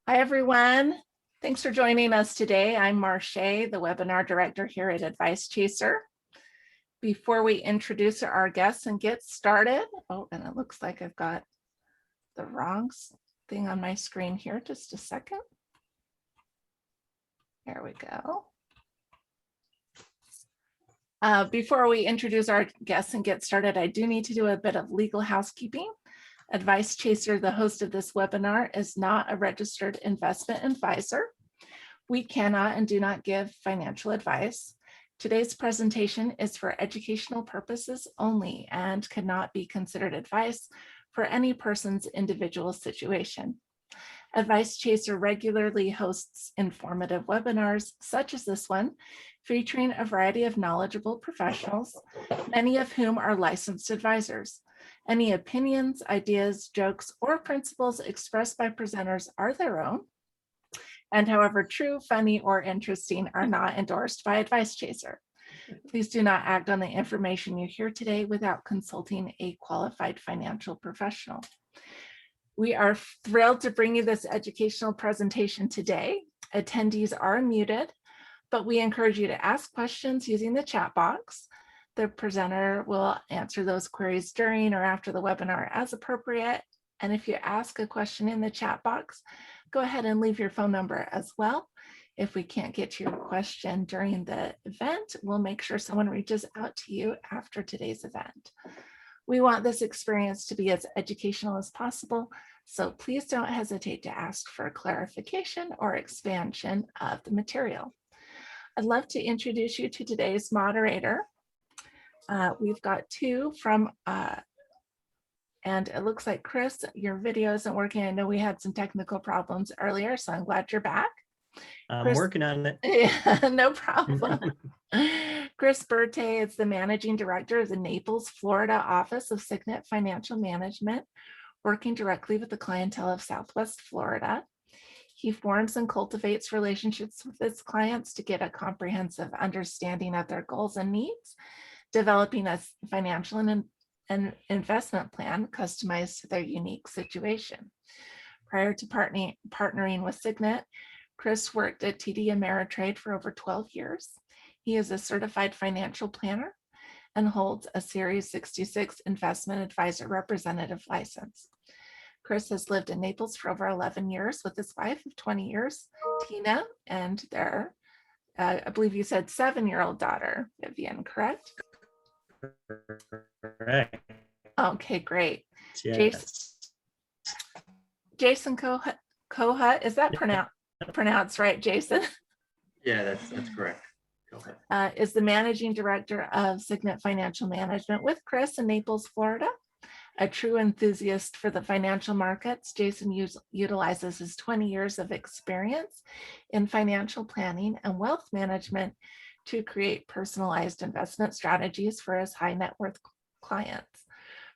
Hi, everyone. Thanks for joining us today. I'm Marche, the webinar director here at Advice Chaser. Before we introduce our guests and get started, and it looks like I've got the wrong thing on my screen here. Just a second. There we go. Before we introduce our guests and get started, I do need to do a bit of legal housekeeping. Advice Chaser, the host of this webinar, is not a registered investment advisor. We cannot and do not give financial advice. Today's presentation is for educational purposes only and cannot be considered advice for any person's individual situation. Advice Chaser regularly hosts informative webinars such as this one, featuring a variety of knowledgeable professionals, many of whom are licensed advisors. Any opinions, ideas, jokes, or principles expressed by presenters are their own, and however true, funny, or interesting, are not endorsed by Advice Chaser. Please do not act on the information you hear today without consulting a qualified financial professional. We are thrilled to bring you this educational presentation today. Attendees are muted, but we encourage you to ask questions using the chat box. The presenter will answer those queries during or after the webinar as appropriate. And if you ask a question in the chat box, go ahead and leave your phone number as well. If we can't get to your question during the event, we'll make sure someone reaches out to you after today's event. We want this experience to be as educational as possible, so please don't hesitate to ask for clarification or expansion of the material. I'd love to introduce you to today's moderator. We've got two from, and it looks like Chris, your video isn't working. I know we had some technical problems earlier, so I'm glad you're back. I'm Chris, working on it. Yeah, no problem. Chris Bertay is the managing director of the Naples, Florida office of Signet Financial Management, working directly with the clientele of Southwest Florida. He forms and cultivates relationships with his clients to get a comprehensive understanding of their goals and needs, developing a financial and investment plan customized to their unique situation. Prior to partnering with Signet, Chris worked at TD Ameritrade for over 12 years. He is a certified financial planner and holds a Series 66 investment advisor representative license. Chris has lived in Naples for over 11 years with his wife of 20 years, Tina, and their, I believe you said 7-year-old daughter, Vivian, correct? Correct. Okay, great. Yes. Jason Kohut, is that pronounced right, Jason? Yeah, that's correct. Go ahead. Is the managing director of Signet Financial Management with Chris in Naples, Florida. A true enthusiast for the financial markets, Jason utilizes his 20 years of experience in financial planning and wealth management to create personalized investment strategies for his high net worth clients.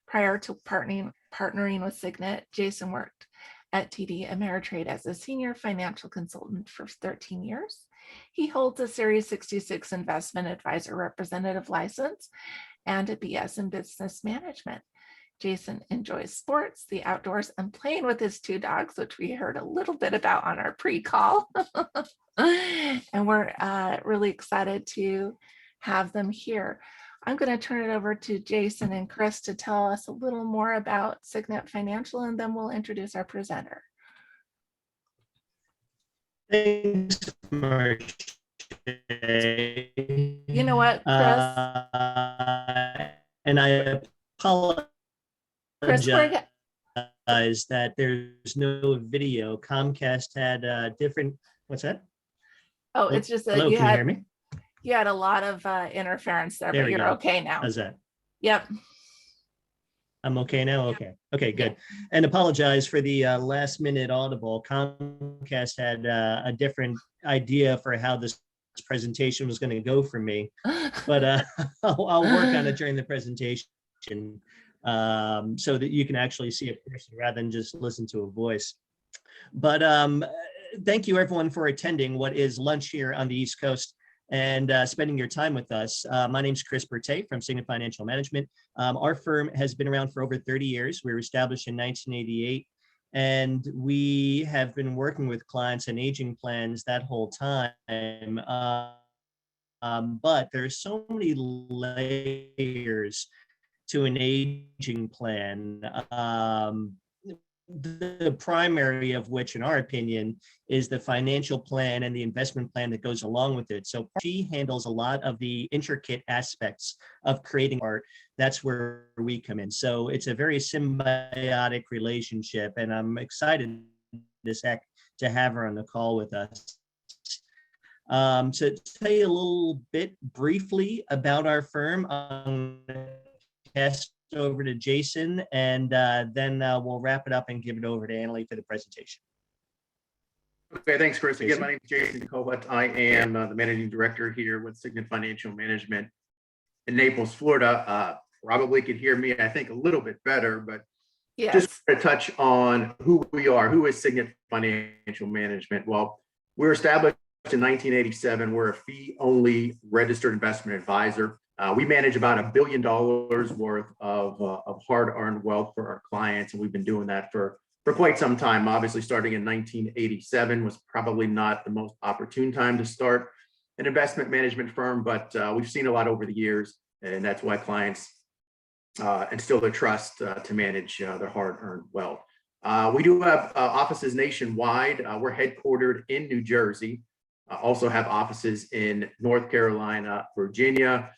Prior to partnering with Signet, Jason worked at TD Ameritrade as a senior financial consultant for 13 years. He holds a Series 66 investment advisor representative license and a BS in business management. Jason enjoys sports, the outdoors, and playing with his 2 dogs, which we heard a little bit about on our pre-call. And we're really excited to have them here. I'm going to turn it over to Jason and Chris to tell us a little more about Signet Financial, and then we'll introduce our presenter. Thanks, Marche. You know what, Chris? And I apologize Chris, that there's no video. Comcast had a different, what's that? Oh, it's just that hello, you can you hear me? You had a lot of interference there, but you're okay now. How's that? Yep. I'm okay now? Okay, good. Yeah. And apologize for the last minute audible. Comcast had a different idea for how this presentation was going to go for me, but I'll work on it during the presentation so that you can actually see a person rather than just listen to a voice. But thank you everyone for attending what is lunch here on the East Coast and spending your time with us. My name is Chris Bertay from Signet Financial Management. Our firm has been around for over 30 years. We were established in 1988 And we have been working with clients and aging plans that whole time. But there's so many layers to an aging plan. The primary of which, in our opinion, is the financial plan and the investment plan that goes along with it. So she handles a lot of the intricate aspects of creating art. That's where we come in. So it's a very symbiotic relationship, and I'm excited to have her on the call with us. To tell you a little bit briefly about our firm, I'm going to pass it over to Jason, and then we'll wrap it up and give it over to Annalie for the presentation. Okay, thanks, Chris. Again, Jason? my name is Jason Colbert. I am the managing director here with Signet Financial Management in Naples, Florida. Probably could hear me, I think, a little bit better, but Yes. just to touch on who we are. Who is Signet Financial Management? Well, we're established in 1987. We're a fee-only registered investment advisor. We manage about $1 billion worth of hard-earned wealth for our clients, and we've been doing that for quite some time. Obviously, starting in 1987 was probably not the most opportune time to start an investment management firm, but we've seen a lot over the years, and that's why clients instill their trust to manage their hard-earned wealth. We do have offices nationwide. We're headquartered in New Jersey. Also have offices in North Carolina, Virginia,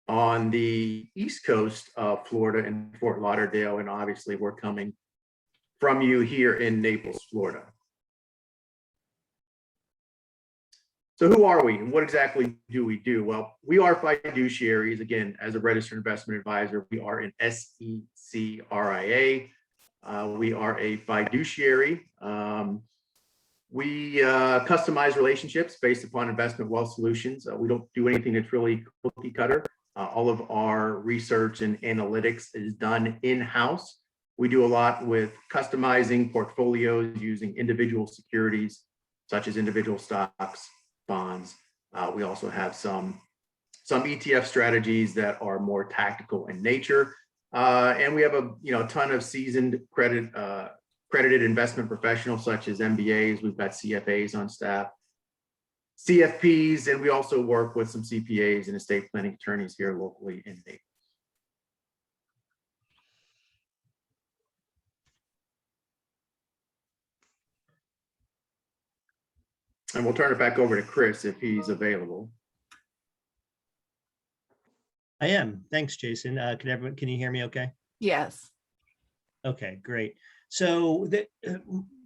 on the East Coast of Florida and Fort Lauderdale, and obviously we're coming from you here in Naples, Florida. So who are we and what exactly do we do? Well, we are fiduciaries. Again, as a registered investment advisor, we are an SECRIA. We are a fiduciary. We customize relationships based upon investment wealth solutions. We don't do anything that's really cookie cutter. All of our research and analytics is done in-house. We do a lot with customizing portfolios using individual securities, such as individual stocks, bonds. We also have some ETF strategies that are more tactical in nature. And we have a ton of seasoned credited investment professionals such as MBAs. We've got CFAs on staff, CFPs, and we also work with some CPAs and estate planning attorneys here locally in Naples. And we'll turn it back over to Chris if he's available. I am. Thanks, Jason. Can you hear me okay? Yes. Okay, great. So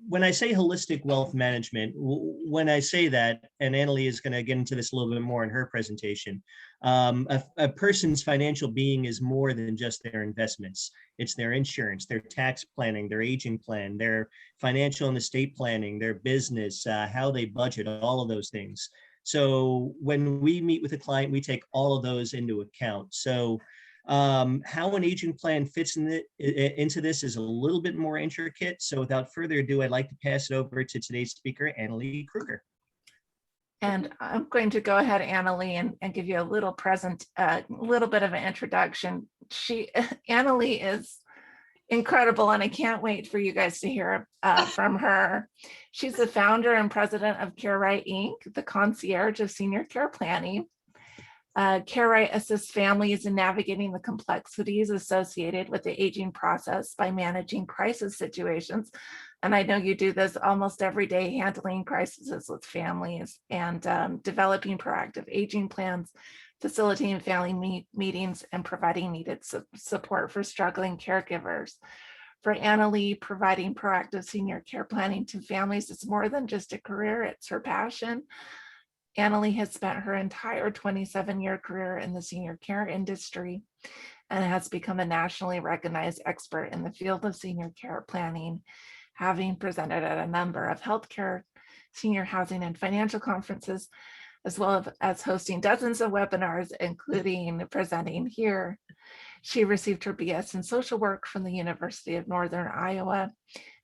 when I say holistic wealth management, when I say that, and Annalie is going to get into this a little bit more in her presentation, a person's financial being is more than just their investments. It's their insurance, their tax planning, their aging plan, their financial and estate planning, their business, how they budget, all of those things. So when we meet with a client, we take all of those into account. So how an aging plan fits into this is a little bit more intricate. So without further ado, I'd like to pass it over to today's speaker, Annalie Kruger. And I'm going to go ahead, Annalie, and give you a little bit of an introduction. Annalie is incredible, and I can't wait for you guys to hear from her. She's the founder and president of CareRight Inc., the concierge of senior care planning. CareRight assists families in navigating the complexities associated with the aging process by managing crisis situations. And I know you do this almost every day, handling crises with families and developing proactive aging plans, facilitating family meetings, and providing needed support for struggling caregivers. For Annalie, providing proactive senior care planning to families is more than just a career, it's her passion. Annalie has spent her entire 27-year career in the senior care industry and has become a nationally recognized expert in the field of senior care planning, having presented at a number of healthcare, senior housing, and financial conferences, as well as hosting dozens of webinars, including presenting here. She received her BS in social work from the University of Northern Iowa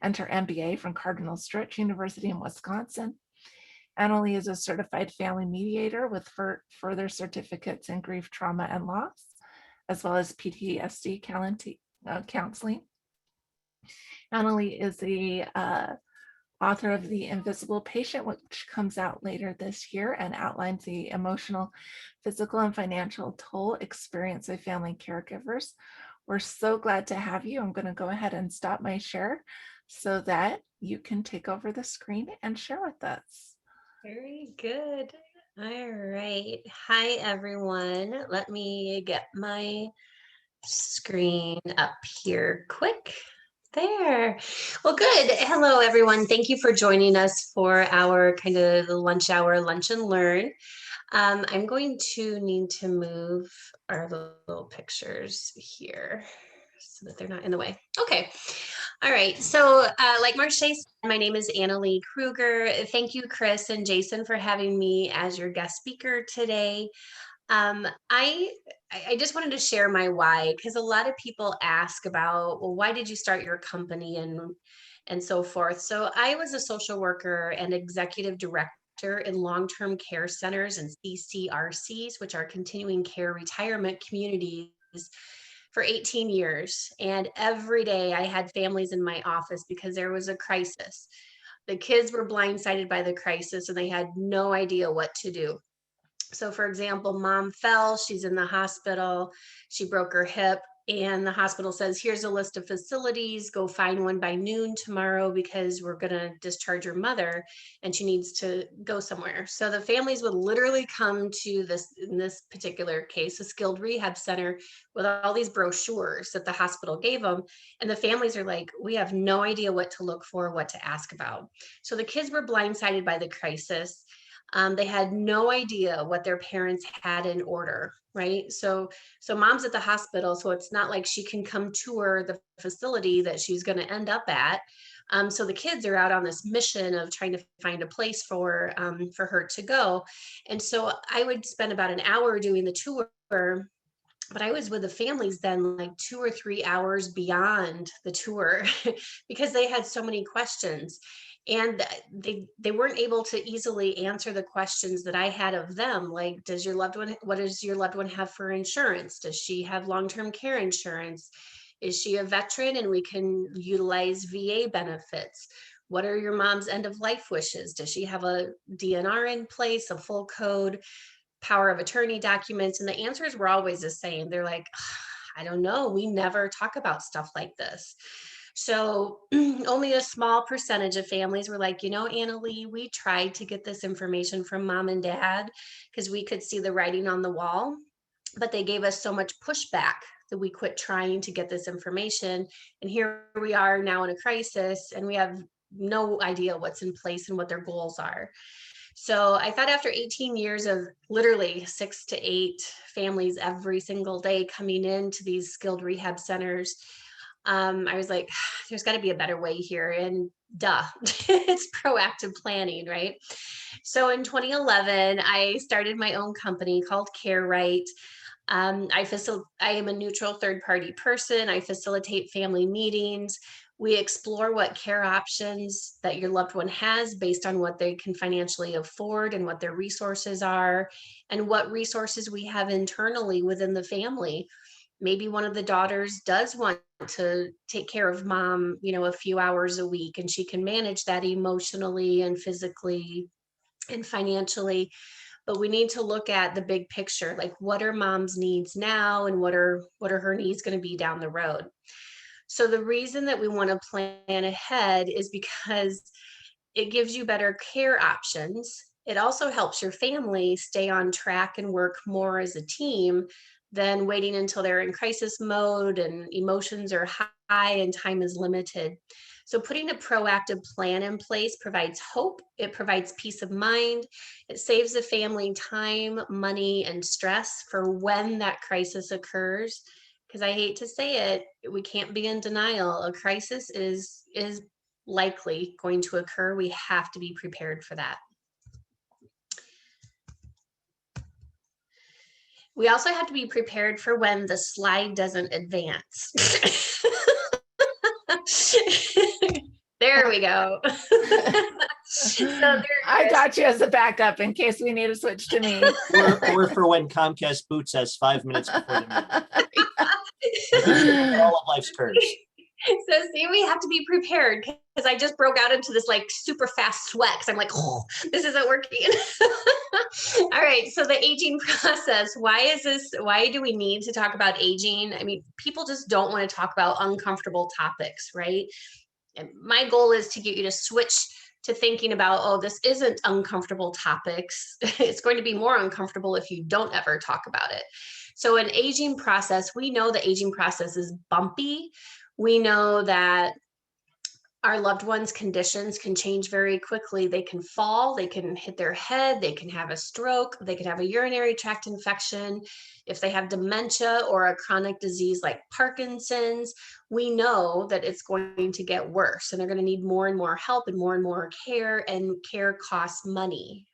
and her MBA from Cardinal Stretch University in Wisconsin. Annalie is a certified family mediator with further certificates in grief, trauma, and loss, as well as PTSD counseling. Annalie is the author of The Invisible Patient, which comes out later this year and outlines the emotional, physical, and financial toll experienced by family caregivers. We're so glad to have you. I'm going to go ahead and stop my share so that you can take over the screen and share with us. Very good. All right. Hi, everyone. Let me get my screen up here quick. There. Well, good. Hello, everyone. Thank you for joining us for our kind of lunch hour, lunch and learn. I'm going to need to move our little pictures here so that they're not in the way. Okay. All right. So like Marcia said, my name is Annalie Kruger. Thank you, Chris and Jason, for having me as your guest speaker today. I just wanted to share my why, because a lot of people ask about, well, why did you start your company and so forth. So I was a social worker and executive director in long-term care centers and CCRCs, which are continuing care retirement communities, for 18 years. And every day I had families in my office because there was a crisis. The kids were blindsided by the crisis and they had no idea what to do. So for example, mom fell, she's in the hospital, she broke her hip, and the hospital says, here's a list of facilities, go find one by noon tomorrow because we're gonna discharge your mother and she needs to go somewhere. So the families would literally come to this, in this particular case, a skilled rehab center with all these brochures that the hospital gave them. And the families are like, we have no idea what to look for, what to ask about. So the kids were blindsided by the crisis. They had no idea what their parents had in order, right? So mom's at the hospital, so it's not like she can come tour the facility that she's going to end up at. So the kids are out on this mission of trying to find a place for her to go. And so I would spend about an hour doing the tour, but I was with the families then like 2 or 3 hours beyond the tour because they had so many questions. And they weren't able to easily answer the questions that I had of them. Like, what does your loved one have for insurance? Does she have long-term care insurance? Is she a veteran and we can utilize VA benefits? What are your mom's end of life wishes? Does she have a DNR in place, a full code, power of attorney documents? And the answers were always the same. They're like, I don't know. We never talk about stuff like this. So only a small percentage of families were like, you know, Annalie, we tried to get this information from mom and dad because we could see the writing on the wall, but they gave us so much pushback that we quit trying to get this information. And here we are now in a crisis and we have no idea what's in place and what their goals are. So I thought after 18 years of literally 6 to 8 families every single day coming into these skilled rehab centers, I was like, there's got to be a better way here. And duh, it's proactive planning, right? So in 2011, I started my own company called Care Right. I am a neutral third-party person. I facilitate family meetings. We explore what care options that your loved one has based on what they can financially afford and what their resources are, and what resources we have internally within the family. Maybe one of the daughters does want to take care of mom, you know, a few hours a week, and she can manage that emotionally and physically and financially. But we need to look at the big picture, like what are mom's needs now and what are her needs going to be down the road. So the reason that we want to plan ahead is because it gives you better care options. It also helps your family stay on track and work more as a team than waiting until they're in crisis mode and emotions are high and time is limited. So putting a proactive plan in place provides hope. It provides peace of mind. It saves the family time, money, and stress for when that crisis occurs. Because I hate to say it, we can't be in denial. A crisis is likely going to occur. We have to be prepared for that. We also have to be prepared for when the slide doesn't advance. There we go. I got you as a backup in case we need to switch to me. Or for when Comcast boots us 5 minutes before the meeting. All of life's curves. So see, we have to be prepared because I just broke out into this like super fast sweat because I'm like, oh, this isn't working. All right. So the aging process, why do we need to talk about aging? I mean, people just don't want to talk about uncomfortable topics, right? And my goal is to get you to switch to thinking about, oh, this isn't uncomfortable topics. It's going to be more uncomfortable if you don't ever talk about it. So an aging process, we know the aging process is bumpy. We know that our loved ones' conditions can change very quickly. They can fall, they can hit their head, they can have a stroke, they can have a urinary tract infection. If they have dementia or a chronic disease like Parkinson's, we know that it's going to get worse and they're going to need more and more help and more care, and care costs money.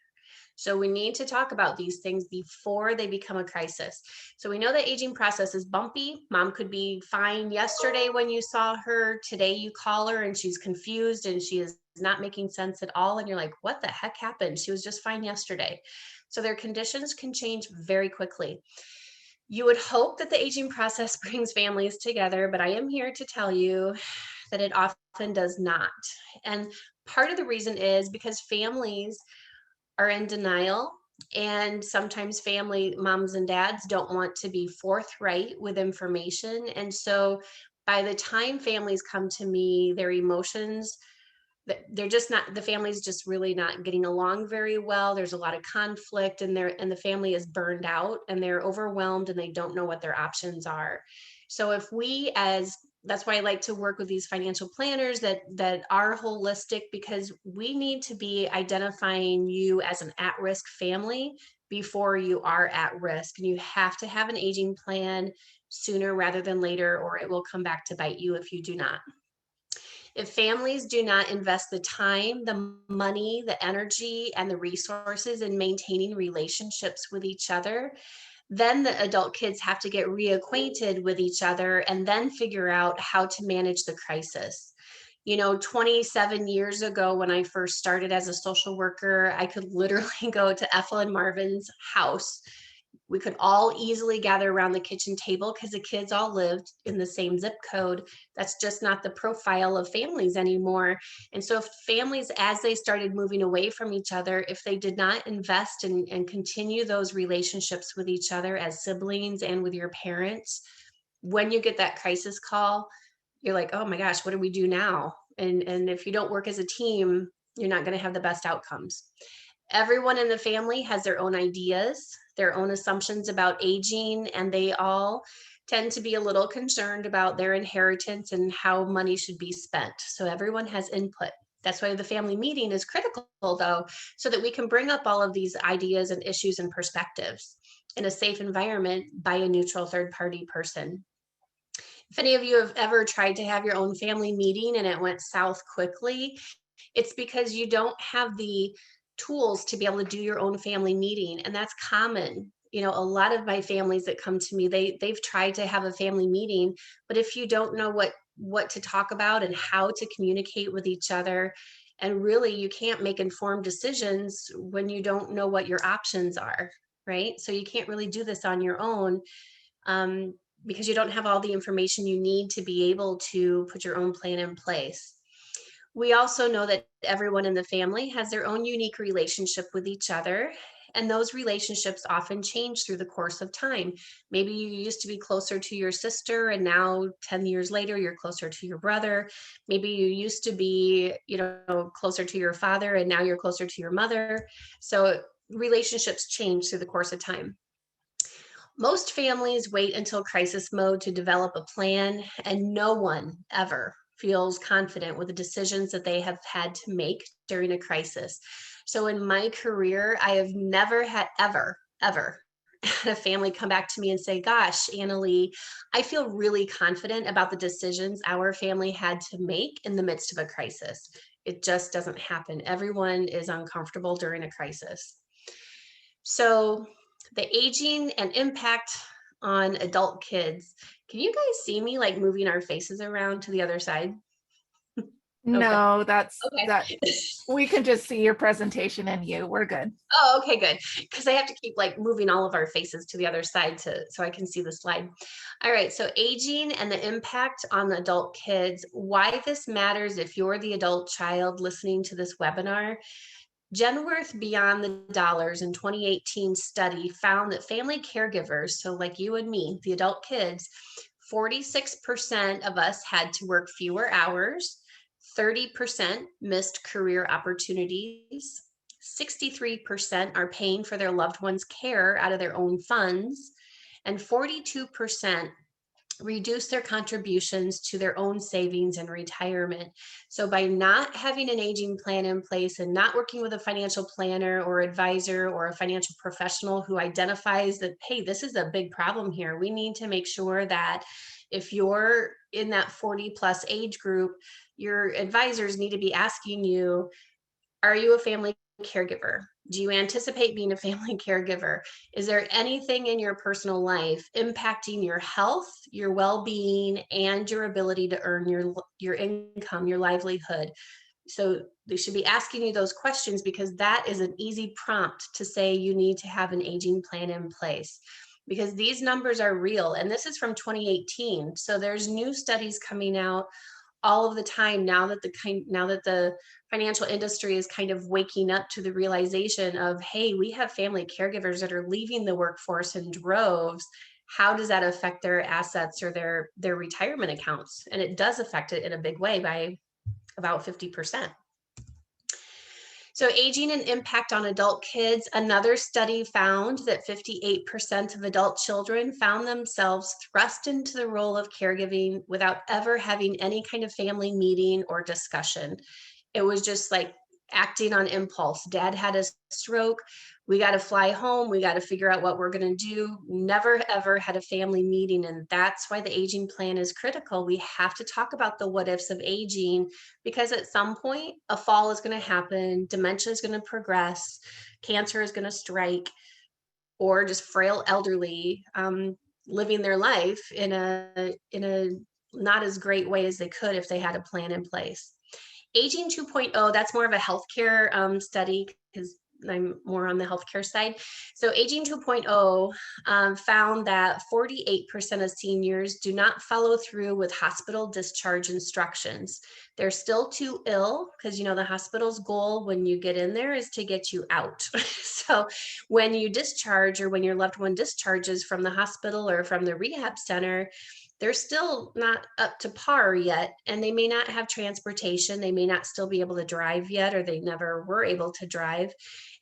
So we need to talk about these things before they become a crisis. So we know the aging process is bumpy. Mom could be fine yesterday when you saw her. Today you call her and she's confused and she is not making sense at all. And you're like, what the heck happened? She was just fine yesterday. So their conditions can change very quickly. You would hope that the aging process brings families together, but I am here to tell you that it often does not. And part of the reason is because families are in denial, and sometimes family moms and dads don't want to be forthright with information. And so by the time families come to me, their emotions, they're just not, the family's just really not getting along very well. There's a lot of conflict, and the family is burned out and they're overwhelmed and they don't know what their options are. So if we, as that's why I like to work with these financial planners that are holistic, because we need to be identifying you as an at-risk family before you are at risk. And you have to have an aging plan sooner rather than later, or it will come back to bite you if you do not. If families do not invest the time, the money, the energy, and the resources in maintaining relationships with each other, then the adult kids have to get reacquainted with each other and then figure out how to manage the crisis. You know, 27 years ago, when I first started as a social worker, I could literally go to Ethel and Marvin's house. We could all easily gather around the kitchen table because the kids all lived in the same zip code. That's just not the profile of families anymore. And so if families, as they started moving away from each other, if they did not invest and continue those relationships with each other as siblings and with your parents, when you get that crisis call, you're like, oh my gosh, what do we do now? And if you don't work as a team, you're not going to have the best outcomes. Everyone in the family has their own ideas, their own assumptions about aging, and they all tend to be a little concerned about their inheritance and how money should be spent. So everyone has input. That's why the family meeting is critical, though, so that we can bring up all of these ideas and issues and perspectives in a safe environment by a neutral third-party person. If any of you have ever tried to have your own family meeting and it went south quickly, it's because you don't have the tools to be able to do your own family meeting. And that's common. You know, a lot of my families that come to me, they've tried to have a family meeting, but if you don't know what to talk about and how to communicate with each other, and really you can't make informed decisions when you don't know what your options are, right? So you can't really do this on your own, because you don't have all the information you need to be able to put your own plan in place. We also know that everyone in the family has their own unique relationship with each other, and those relationships often change through the course of time. Maybe you used to be closer to your sister, and now 10 years later, you're closer to your brother. Maybe you used to be, closer to your father, and now you're closer to your mother. So relationships change through the course of time. Most families wait until crisis mode to develop a plan, and no one ever feels confident with the decisions that they have had to make during a crisis. So in my career, I have never had ever had a family come back to me and say, gosh, Annalee, I feel really confident about the decisions our family had to make in the midst of a crisis. It just doesn't happen. Everyone is uncomfortable during a crisis. So the aging and impact on adult kids. Can you guys see me like moving our faces around to the other side? No, that's, Okay. that, we can just see your presentation and you, we're good. Oh, okay, good. Because I have to keep like moving all of our faces to the other side so I can see the slide. All right, so aging and the impact on the adult kids, why this matters if you're the adult child listening to this webinar. Genworth Beyond the Dollars in 2018 study found that family caregivers, so like you and me, the adult kids, 46% of us had to work fewer hours, 30% missed career opportunities, 63% are paying for their loved ones' care out of their own funds, and 42% reduce their contributions to their own savings and retirement. So by not having an aging plan in place and not working with a financial planner or advisor or a financial professional who identifies that, hey, this is a big problem here. We need to make sure that if you're in that 40 plus age group, your advisors need to be asking you, are you a family caregiver? Do you anticipate being a family caregiver? Is there anything in your personal life impacting your health, your well-being, and your ability to earn your income, your livelihood? So they should be asking you those questions, because that is an easy prompt to say you need to have an aging plan in place, because these numbers are real. And this is from 2018. So there's new studies coming out all of the time now that the financial industry is kind of waking up to the realization of, hey, we have family caregivers that are leaving the workforce in droves. How does that affect their assets or their retirement accounts? And it does affect it in a big way by about 50%. So aging and impact on adult kids. Another study found that 58% of adult children found themselves thrust into the role of caregiving without ever having any kind of family meeting or discussion. It was just like acting on impulse. Dad had a stroke. We got to fly home. We got to figure out what we're going to do. Never, ever had a family meeting. And that's why the aging plan is critical. We have to talk about the what ifs of aging, because at some point a fall is going to happen. Dementia is going to progress. Cancer is going to strike, or just frail elderly living their life in a not as great way as they could if they had a plan in place. Aging 2.0, that's more of a healthcare study, because I'm more on the healthcare side. So Aging 2.0 found that 48% of seniors do not follow through with hospital discharge instructions. They're still too ill, because the hospital's goal when you get in there is to get you out. So when you discharge, or when your loved one discharges from the hospital or from the rehab center, they're still not up to par yet, and they may not have transportation. They may not still be able to drive yet, or they never were able to drive,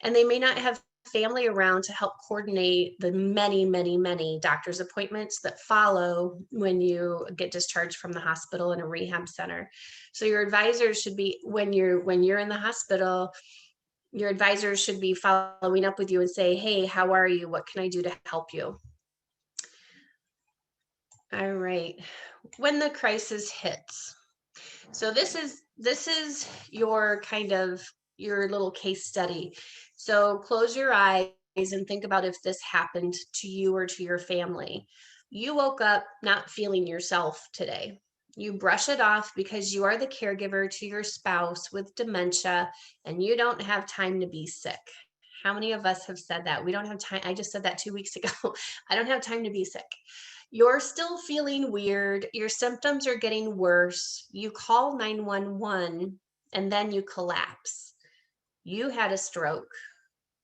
and they may not have family around to help coordinate the many, many, many doctor's appointments that follow when you get discharged from the hospital in a rehab center. So your advisors should be, when you're in the hospital, your advisors should be following up with you and say, hey, how are you? What can I do to help you? All right. When the crisis hits. So this is your your little case study. So close your eyes and think about if this happened to you or to your family. You woke up not feeling yourself today. You brush it off because you are the caregiver to your spouse with dementia and you don't have time to be sick. How many of us have said that? We don't have time. I just said that 2 weeks ago. I don't have time to be sick. You're still feeling weird. Your symptoms are getting worse. You call 911 and then you collapse. You had a stroke.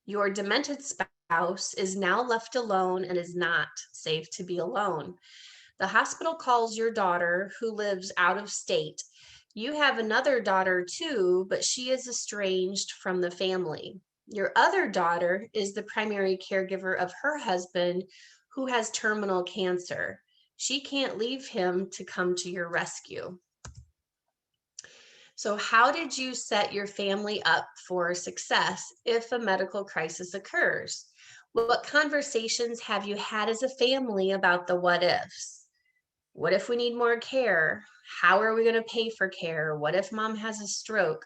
Your demented spouse is now left alone and is not safe to be alone. The hospital calls your daughter, who lives out of state. You have another daughter too, but she is estranged from the family. Your other daughter is the primary caregiver of her husband, who has terminal cancer. She can't leave him to come to your rescue. So how did you set your family up for success if a medical crisis occurs? What conversations have you had as a family about the what ifs? What if we need more care? How are we going to pay for care? What if mom has a stroke?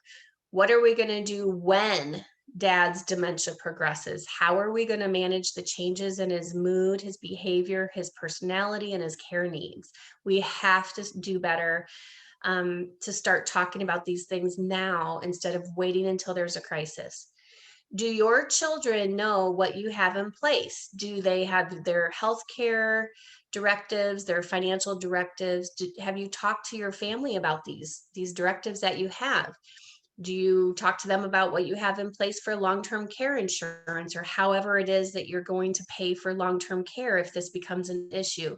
What are we going to do when dad's dementia progresses? How are we going to manage the changes in his mood, his behavior, his personality, and his care needs? We have to do better to start talking about these things now instead of waiting until there's a crisis. Do your children know what you have in place? Do they have their healthcare directives, their financial directives? Have you talked to your family about these directives that you have? Do you talk to them about what you have in place for long-term care insurance, or however it is that you're going to pay for long-term care if this becomes an issue?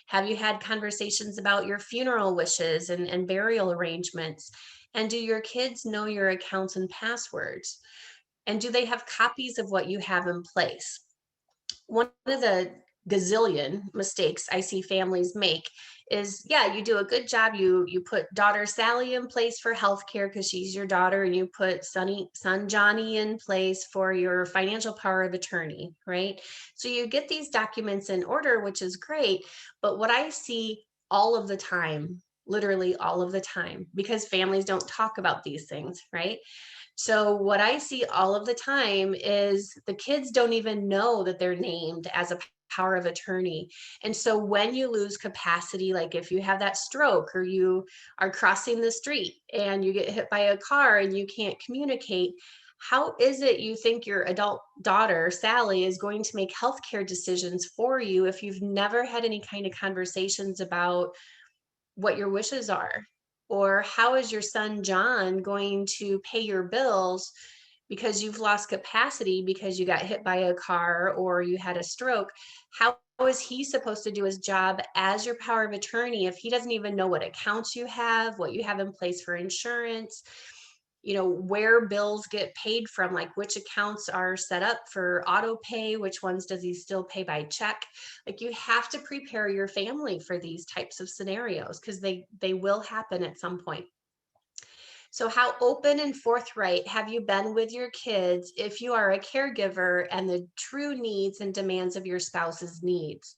Have you had conversations about your funeral wishes and burial arrangements? And do your kids know your accounts and passwords? And do they have copies of what you have in place? One of the gazillion mistakes I see families make is, yeah, you do a good job. You put daughter Sally in place for healthcare because she's your daughter, and you put son Johnny in place for your financial power of attorney, right? So you get these documents in order, which is great. But what I see all of the time, literally all of the time, because families don't talk about these things, right? So what I see all of the time is the kids don't even know that they're named as a power of attorney. And so when you lose capacity, like if you have that stroke or you are crossing the street and you get hit by a car and you can't communicate, how is it you think your adult daughter, Sally, is going to make healthcare decisions for you if you've never had any kind of conversations about what your wishes are? Or how is your son John going to pay your bills because you've lost capacity because you got hit by a car or you had a stroke? How is he supposed to do his job as your power of attorney if he doesn't even know what accounts you have, what you have in place for insurance, where bills get paid from, like which accounts are set up for auto pay, which ones does he still pay by check? Like, you have to prepare your family for these types of scenarios because they will happen at some point. So how open and forthright have you been with your kids if you are a caregiver and the true needs and demands of your spouse's needs?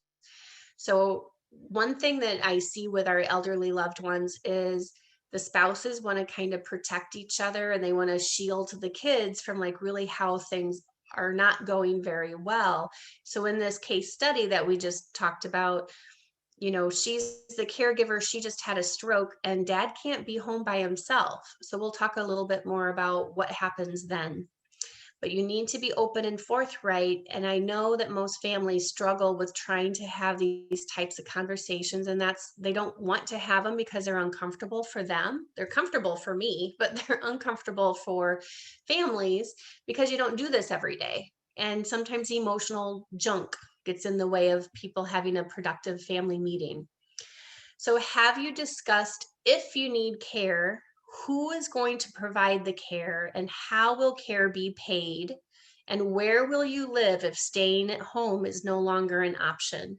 So one thing that I see with our elderly loved ones is the spouses want to kind of protect each other, and they want to shield the kids from like really how things are not going very well. So in this case study that we just talked about, she's the caregiver, she just had a stroke and dad can't be home by himself. So we'll talk a little bit more about what happens then. But you need to be open and forthright. And I know that most families struggle with trying to have these types of conversations, and they don't want to have them because they're uncomfortable for them. They're comfortable for me, but they're uncomfortable for families because you don't do this every day. And sometimes emotional junk gets in the way of people having a productive family meeting. So have you discussed if you need care, who is going to provide the care, and how will care be paid? And where will you live if staying at home is no longer an option?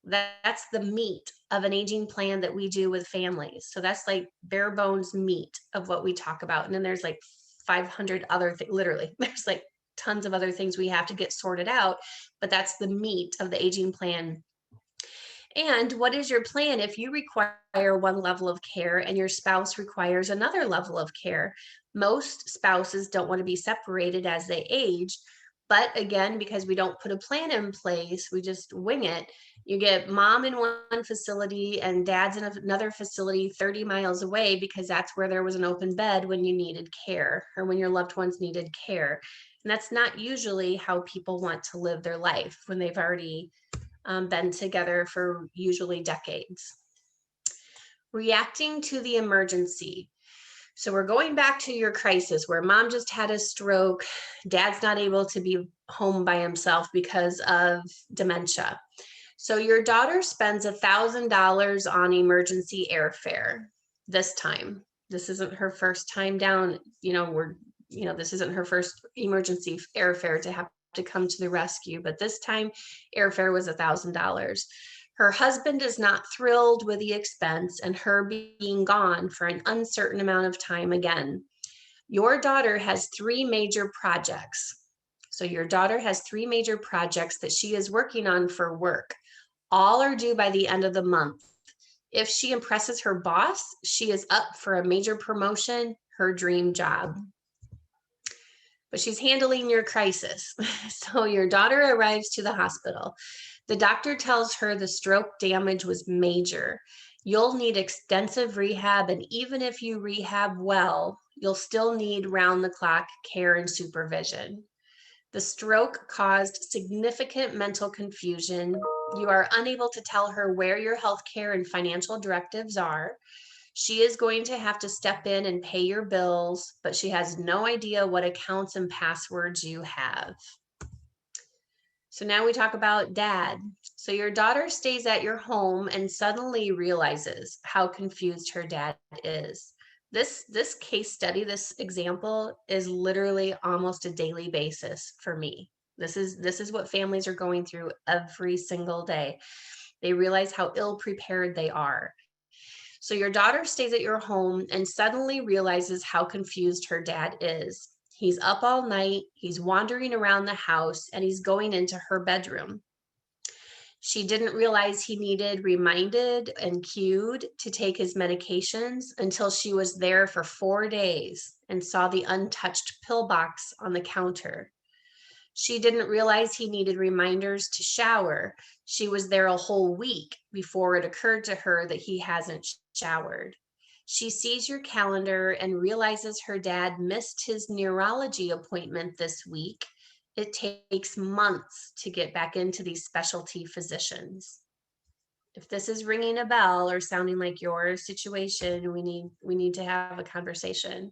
That's the meat of an aging plan that we do with families. So that's like bare bones meat of what we talk about. And then there's like 500 other things, literally, there's like tons of other things we have to get sorted out, but that's the meat of the aging plan. And what is your plan if you require one level of care and your spouse requires another level of care? Most spouses don't want to be separated as they age. But again, because we don't put a plan in place, we just wing it. You get mom in one facility and dad's in another facility 30 miles away because that's where there was an open bed when you needed care or when your loved ones needed care. And that's not usually how people want to live their life when they've already been together for usually decades. Reacting to the emergency. So we're going back to your crisis where mom just had a stroke, dad's not able to be home by himself because of dementia. So your daughter spends $1,000 on emergency airfare this time. This isn't her first time down, this isn't her first emergency airfare to have to come to the rescue, but this time airfare was $1,000. Her husband is not thrilled with the expense and her being gone for an uncertain amount of time again. Your daughter has 3 major projects. So your daughter has 3 major projects that she is working on for work. All are due by the end of the month. If she impresses her boss, she is up for a major promotion, her dream job. But she's handling your crisis. So your daughter arrives to the hospital. The doctor tells her the stroke damage was major. You'll need extensive rehab, and even if you rehab well, you'll still need round-the-clock care and supervision. The stroke caused significant mental confusion. You are unable to tell her where your healthcare and financial directives are. She is going to have to step in and pay your bills, but she has no idea what accounts and passwords you have. So now we talk about dad. So your daughter stays at your home and suddenly realizes how confused her dad is. This case study, this example is literally almost a daily basis for me. This is what families are going through every single day. They realize how ill prepared they are. So your daughter stays at your home and suddenly realizes how confused her dad is. He's up all night, he's wandering around the house, and he's going into her bedroom. She didn't realize he needed reminded and cued to take his medications until she was there for 4 days and saw the untouched pill box on the counter. She didn't realize he needed reminders to shower. She was there a whole week before it occurred to her that he hasn't showered. She sees your calendar and realizes her dad missed his neurology appointment this week. It takes months to get back into these specialty physicians. If this is ringing a bell or sounding like your situation, we need to have a conversation.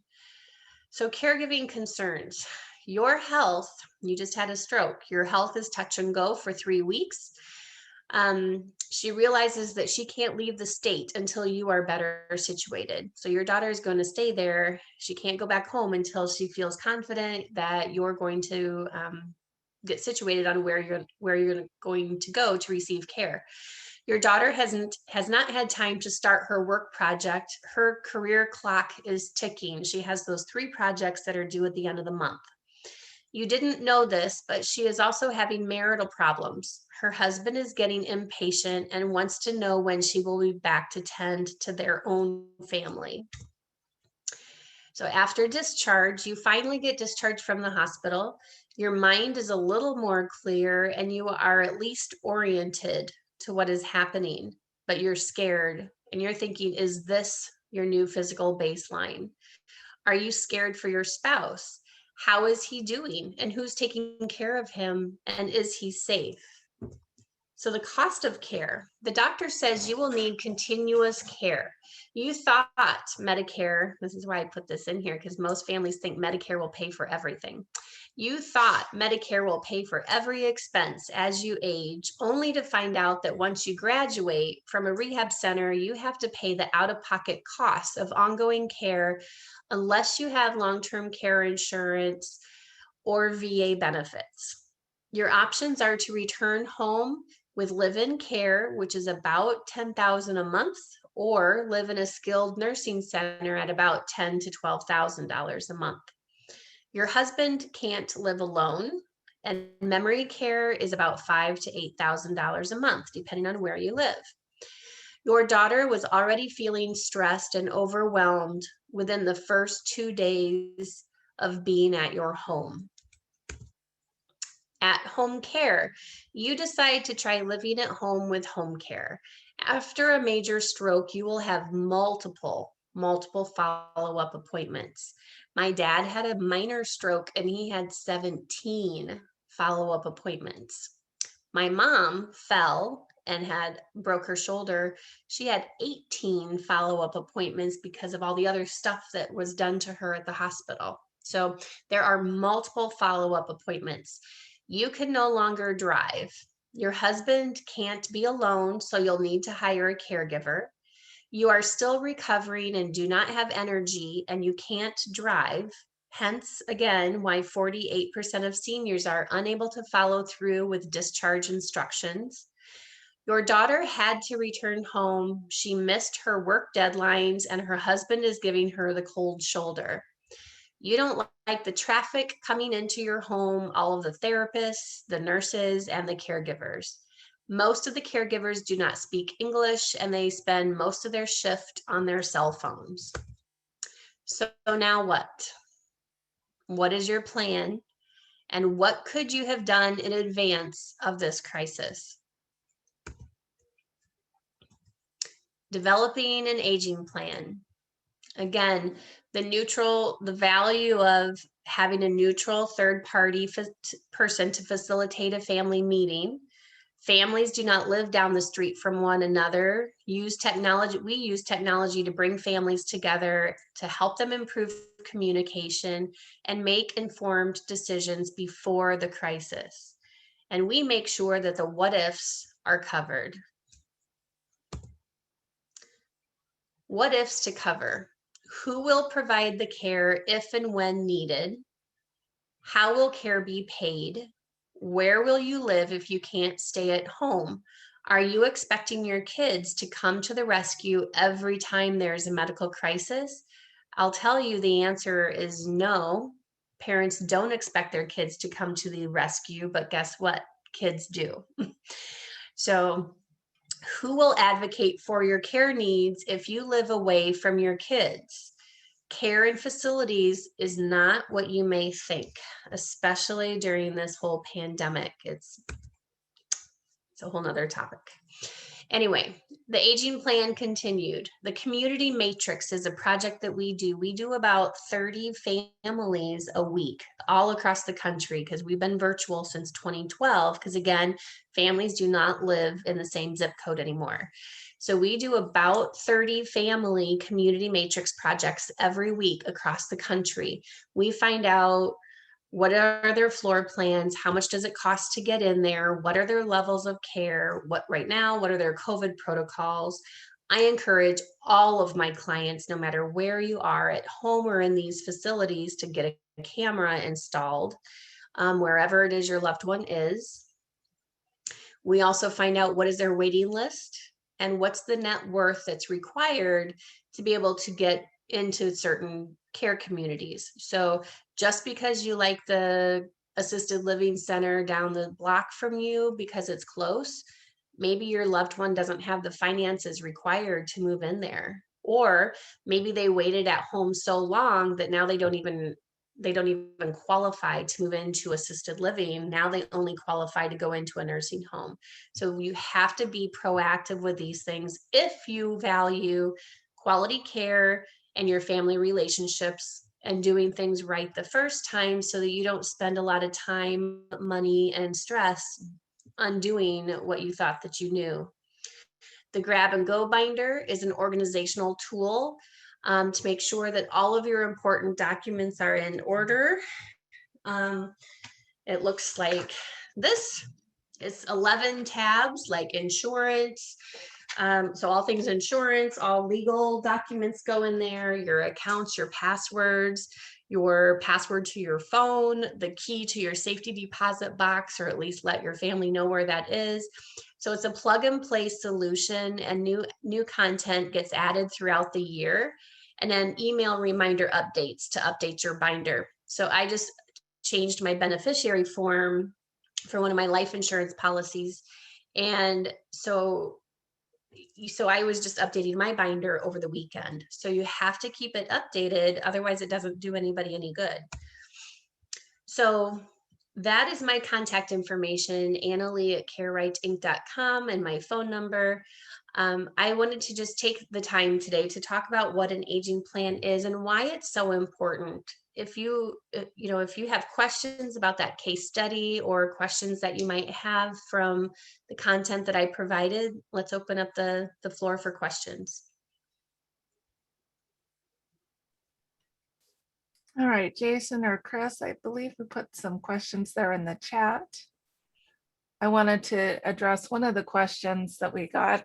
So caregiving concerns. Your health, you just had a stroke. Your health is touch and go for 3 weeks. She realizes that she can't leave the state until you are better situated. So your daughter is going to stay there. She can't go back home until she feels confident that you're going to get situated on where you're going to go to receive care. Your daughter has not had time to start her work project. Her career clock is ticking. She has those 3 projects that are due at the end of the month. You didn't know this, but she is also having marital problems. Her husband is getting impatient and wants to know when she will be back to tend to their own family. So after discharge, you finally get discharged from the hospital. Your mind is a little more clear and you are at least oriented to what is happening, but you're scared and you're thinking, is this your new physical baseline? Are you scared for your spouse? How is he doing? And who's taking care of him? And is he safe? So the cost of care, the doctor says you will need continuous care. You thought Medicare, this is why I put this in here, because most families think Medicare will pay for everything. You thought Medicare will pay for every expense as you age, only to find out that once you graduate from a rehab center, you have to pay the out-of-pocket costs of ongoing care unless you have long-term care insurance or VA benefits. Your options are to return home with live-in care, which is about $10,000 a month, or live in a skilled nursing center at about $10,000 to $12,000 a month. Your husband can't live alone, and memory care is about $5,000 to $8,000 a month, depending on where you live. Your daughter was already feeling stressed and overwhelmed within the first 2 days of being at your home. At home care, you decide to try living at home with home care. After a major stroke, you will have multiple follow-up appointments. My dad had a minor stroke and he had 17 follow-up appointments. My mom fell and broke her shoulder. She had 18 follow-up appointments because of all the other stuff that was done to her at the hospital. So there are multiple follow-up appointments. You can no longer drive. Your husband can't be alone, so you'll need to hire a caregiver. You are still recovering and do not have energy, and you can't drive. Hence, again, why 48% of seniors are unable to follow through with discharge instructions. Your daughter had to return home. She missed her work deadlines, and her husband is giving her the cold shoulder. You don't like the traffic coming into your home, all of the therapists, the nurses, and the caregivers. Most of the caregivers do not speak English, and they spend most of their shift on their cell phones. So now what? What is your plan? And what could you have done in advance of this crisis? developing an aging plan. Again, the value of having a neutral third party person to facilitate a family meeting. Families do not live down the street from one another. We use technology to bring families together, to help them improve communication and make informed decisions before the crisis. And we make sure that the what ifs are covered. What ifs to cover: who will provide the care if and when needed? How will care be paid? Where will you live if you can't stay at home? Are you expecting your kids to come to the rescue every time there's a medical crisis? I'll tell you the answer is no. Parents don't expect their kids to come to the rescue, but guess what? Kids do. So, who will advocate for your care needs if you live away from your kids? Care in facilities is not what you may think, especially during this whole pandemic. It's a whole nother topic. Anyway, the aging plan continued. The community matrix is a project that we do. We do about 30 families a week all across the country, because we've been virtual since 2012, because again, families do not live in the same zip code anymore. So we do about 30 family community matrix projects every week across the country. We find out what are their floor plans, how much does it cost to get in there, what are their levels of care, what are their COVID protocols. I encourage all of my clients, no matter where you are, at home or in these facilities, to get a camera installed wherever it is your loved one is. We also find out what is their waiting list and what's the net worth that's required to be able to get into certain care communities. So just because you like the assisted living center down the block from you because it's close, maybe your loved one doesn't have the finances required to move in there. Or maybe they waited at home so long that now they don't even qualify to move into assisted living. Now they only qualify to go into a nursing home. So you have to be proactive with these things if you value quality care and your family relationships and doing things right the first time, so that you don't spend a lot of time, money, and stress undoing what you thought that you knew. The grab and go binder is an organizational tool to make sure that all of your important documents are in order. It looks like this. It's 11 tabs, like insurance. So all things insurance, all legal documents go in there, your accounts, your passwords, your password to your phone, the key to your safety deposit box, or at least let your family know where that is. So it's a plug and play solution, and new content gets added throughout the year. And then email reminder updates to update your binder. So I just changed my beneficiary form for one of my life insurance policies. And so I was just updating my binder over the weekend. So you have to keep it updated, otherwise it doesn't do anybody any good. So that is my contact information, annalee@carerightinc.com, and my phone number. I wanted to just take the time today to talk about what an aging plan is and why it's so important. If you have questions about that case study or questions that you might have from the content that I provided, let's open up the floor for questions. All right, Jason or Chris, I believe we put some questions there in the chat. I wanted to address one of the questions that we got.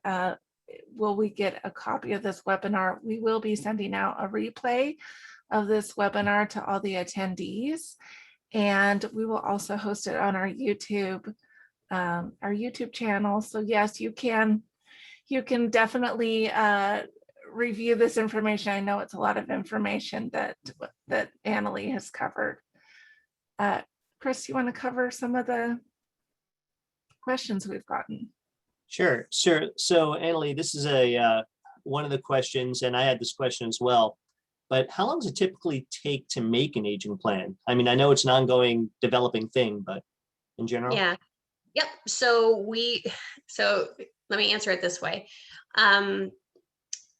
Will we get a copy of this webinar? We will be sending out a replay of this webinar to all the attendees, and we will also host it on our YouTube channel. So yes, you can definitely review this information. I know it's a lot of information that Annalee has covered. Chris, you want to cover some of the questions we've gotten? Sure. So Annalee, this is one of the questions, and I had this question as well. But how long does it typically take to make an aging plan? I mean, I know it's an ongoing developing thing, but in general? Yeah. Yep. So let me answer it this way.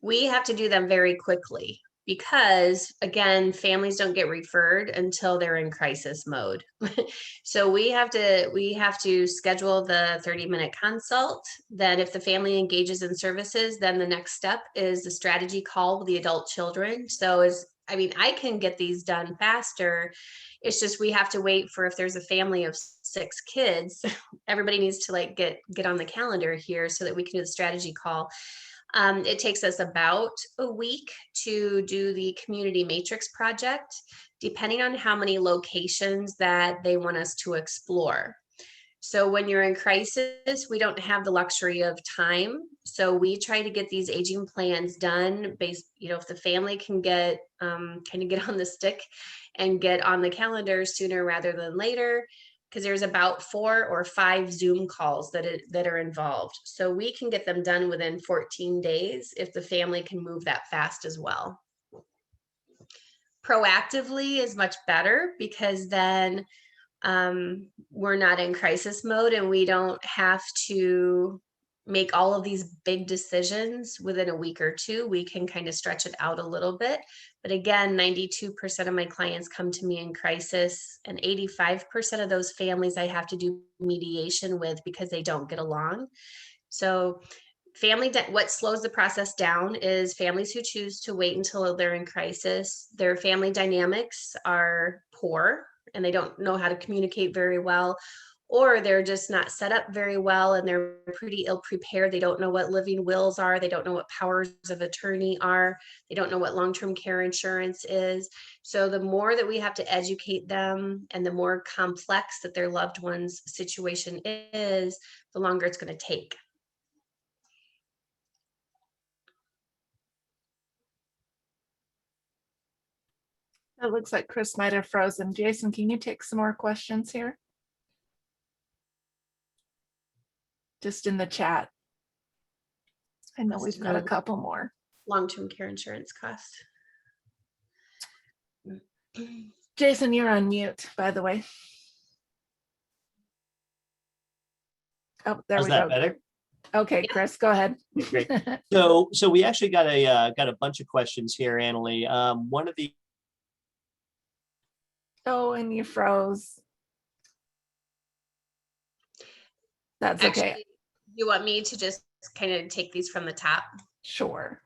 we have to do them very quickly because, again, families don't get referred until they're in crisis mode. So we have to schedule the 30-minute consult. Then if the family engages in services, then the next step is the strategy call with the adult children. So I can get these done faster. It's just we have to wait for, if there's a family of 6 kids, everybody needs to like get on the calendar here so that we can do the strategy call. It takes us about a week to do the community matrix project, depending on how many locations that they want us to explore. So when you're in crisis, we don't have the luxury of time. So we try to get these aging plans done based, if the family can get kind of get on the stick and get on the calendar sooner rather than later, because there's about 4 or 5 Zoom calls that are involved. So we can get them done within 14 days if the family can move that fast as well. Proactively is much better because then we're not in crisis mode and we don't have to make all of these big decisions within a week or 2. We can kind of stretch it out a little bit. But again, 92% of my clients come to me in crisis, and 85% of those families I have to do mediation with because they don't get along. So what slows the process down is families who choose to wait until they're in crisis. Their family dynamics are poor and they don't know how to communicate very well, or they're just not set up very well and they're pretty ill prepared. They don't know what living wills are. They don't know what powers of attorney are. They don't know what long-term care insurance is. So the more that we have to educate them and the more complex that their loved one's situation is, the longer it's going to take. It looks like Chris might have frozen. Jason, can you take some more questions here? Just in the chat. I know we've got a couple more. Long-term care insurance costs. Jason, you're on mute, by the way. Oh, there we go. Is that better? Okay, Chris, go ahead. Great. So we actually got a bunch of questions here, Annalie. One of the and you froze. That's okay. Actually, you want me to just kind of take these from the top? Sure.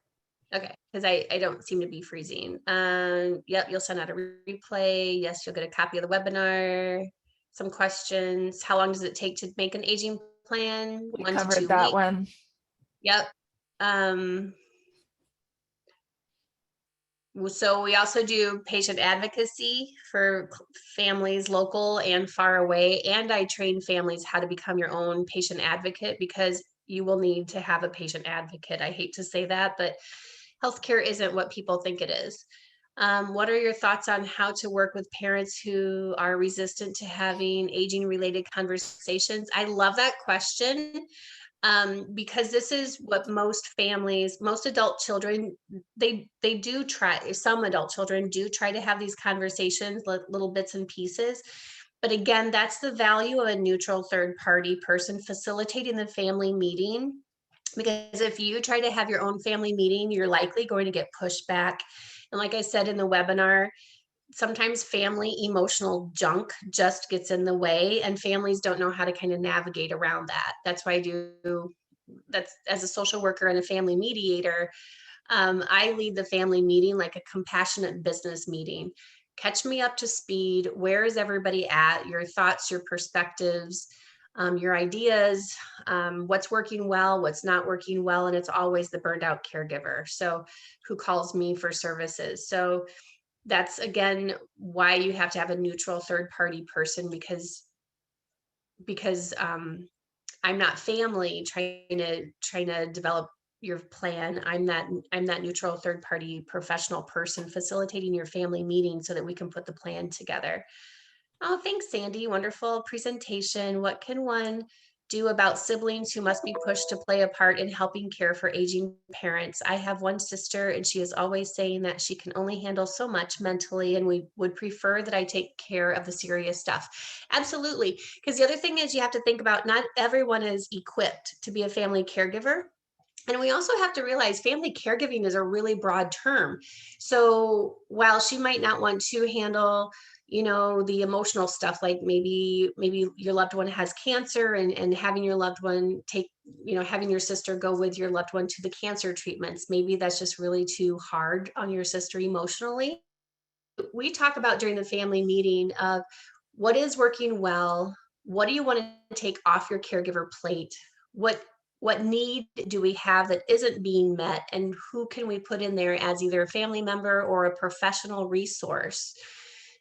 Okay, because I don't seem to be freezing. Yep, you'll send out a replay. Yes, you'll get a copy of the webinar. Some questions. How long does it take to make an aging plan? We 1 to 2 covered that weeks. one. Yep. So we also do patient advocacy for families local and far away. And I train families how to become your own patient advocate, because you will need to have a patient advocate. I hate to say that, but healthcare isn't what people think it is. What are your thoughts on how to work with parents who are resistant to having aging related conversations? I love that question. Because this is what most families, most adult children, they do try, some adult children do try to have these conversations, little bits and pieces. But again, that's the value of a neutral third party person facilitating the family meeting. Because if you try to have your own family meeting, you're likely going to get pushback. And like I said in the webinar, sometimes family emotional junk just gets in the way, and families don't know how to kind of navigate around that. That's why that's as a social worker and a family mediator, I lead the family meeting like a compassionate business meeting. Catch me up to speed. Where is everybody at? Your thoughts, your perspectives, your ideas, what's working well, what's not working well. And it's always the burned out caregiver, so who calls me for services. So that's again why you have to have a neutral third party person, because I'm not family trying to develop your plan. I'm that neutral third party professional person facilitating your family meeting so that we can put the plan together. Oh, thanks, Sandy. Wonderful presentation. What can one do about siblings who must be pushed to play a part in helping care for aging parents? I have one sister and she is always saying that she can only handle so much mentally, and we would prefer that I take care of the serious stuff. Absolutely. Because the other thing is, you have to think about, not everyone is equipped to be a family caregiver. And we also have to realize family caregiving is a really broad term. So while she might not want to handle, the emotional stuff, like maybe your loved one has cancer, and having your loved one having your sister go with your loved one to the cancer treatments, maybe that's just really too hard on your sister emotionally. We talk about during the family meeting of what is working well, what do you want to take off your caregiver plate, what need do we have that isn't being met, and who can we put in there as either a family member or a professional resource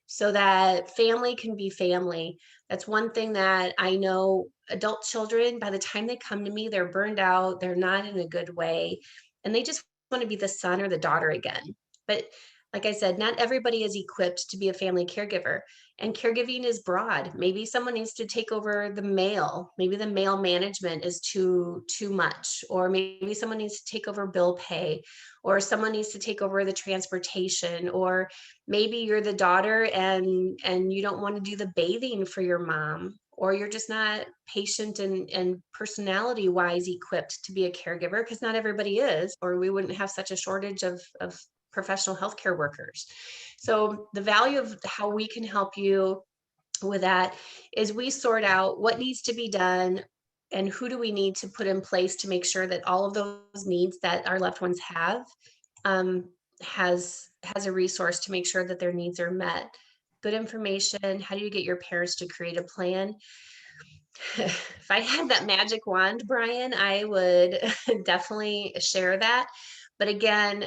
so that family can be family. That's one thing that I know. Adult children, by the time they come to me, they're burned out, they're not in a good way, and they just want to be the son or the daughter again. But like I said, not everybody is equipped to be a family caregiver, and caregiving is broad. Maybe someone needs to take over the mail. Maybe the mail management is too much, or maybe someone needs to take over bill pay, or someone needs to take over the transportation, or maybe you're the daughter and you don't want to do the bathing for your mom, or you're just not patient and personality wise equipped to be a caregiver, because not everybody is, or we wouldn't have such a shortage of professional healthcare workers. So the value of how we can help you with that is we sort out what needs to be done and who do we need to put in place to make sure that all of those needs that our loved ones have has a resource to make sure that their needs are met. Good information. How do you get your parents to create a plan? If I had that magic wand, Brian, I would definitely share that. But again,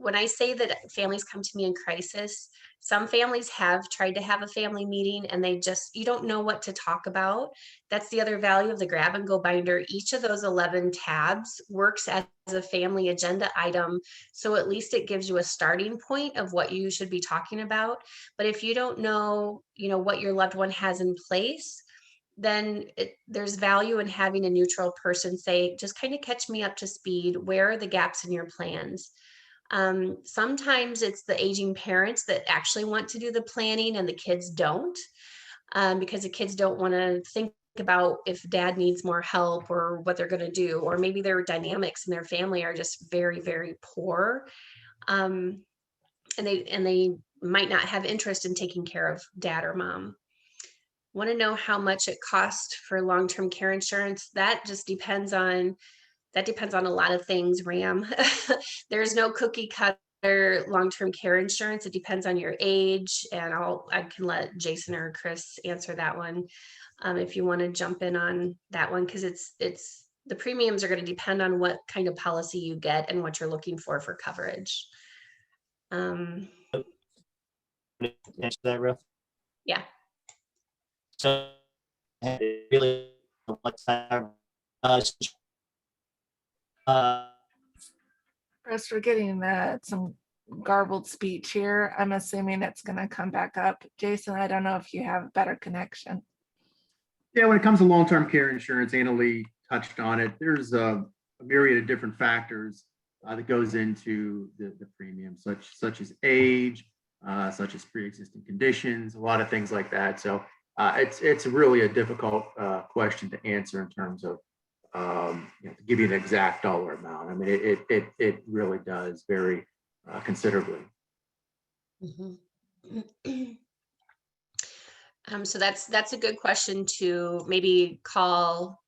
when I say that families come to me in crisis, some families have tried to have a family meeting and you don't know what to talk about. That's the other value of the grab and go binder. Each of those 11 tabs works as a family agenda item. So at least it gives you a starting point of what you should be talking about. But if you don't know, what your loved one has in place, then there's value in having a neutral person say, just kind of catch me up to speed. Where are the gaps in your plans? Sometimes it's the aging parents that actually want to do the planning and the kids don't, because the kids don't want to think about if dad needs more help or what they're going to do, or maybe their dynamics in their family are just very, very poor. And they might not have interest in taking care of dad or mom. Want to know how much it costs for long-term care insurance? That depends on a lot of things, Ram. There's no cookie cutter long-term care insurance. It depends on your age, and I can let Jason or Chris answer that one if you want to jump in on that one, because it's the premiums are going to depend on what kind of policy you get and what you're looking for coverage. Answer that, Ruth? Yeah. So really, what's that? Chris, we're getting some garbled speech here. I'm assuming it's going to come back up. Jason, I don't know if you have a better connection. Yeah, when it comes to long-term care insurance, Anna Lee touched on it. There's a myriad of different factors that goes into the premium, such as age, such as pre-existing conditions, a lot of things like that. So it's really a difficult question to answer in terms of to give you an exact dollar amount. I mean, it really does vary considerably. Mm-hmm. So that's a good question to maybe call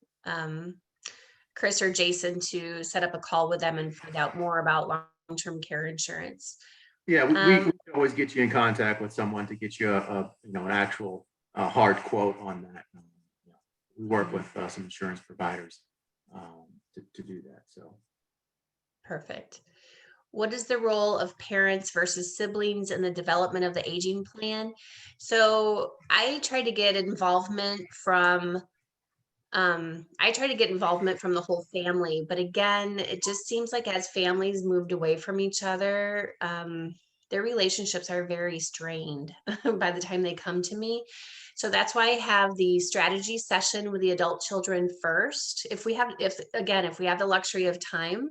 Chris or Jason to set up a call with them and find out more about long-term care insurance. Yeah, we can always get you in contact with someone to get you an actual hard quote on that. We work with some insurance providers to do that. So perfect. What is the role of parents versus siblings in the development of the aging plan? So I try to get involvement from the whole family, but again, it just seems like as families moved away from each other, their relationships are very strained by the time they come to me. So that's why I have the strategy session with the adult children first. If we have the luxury of time,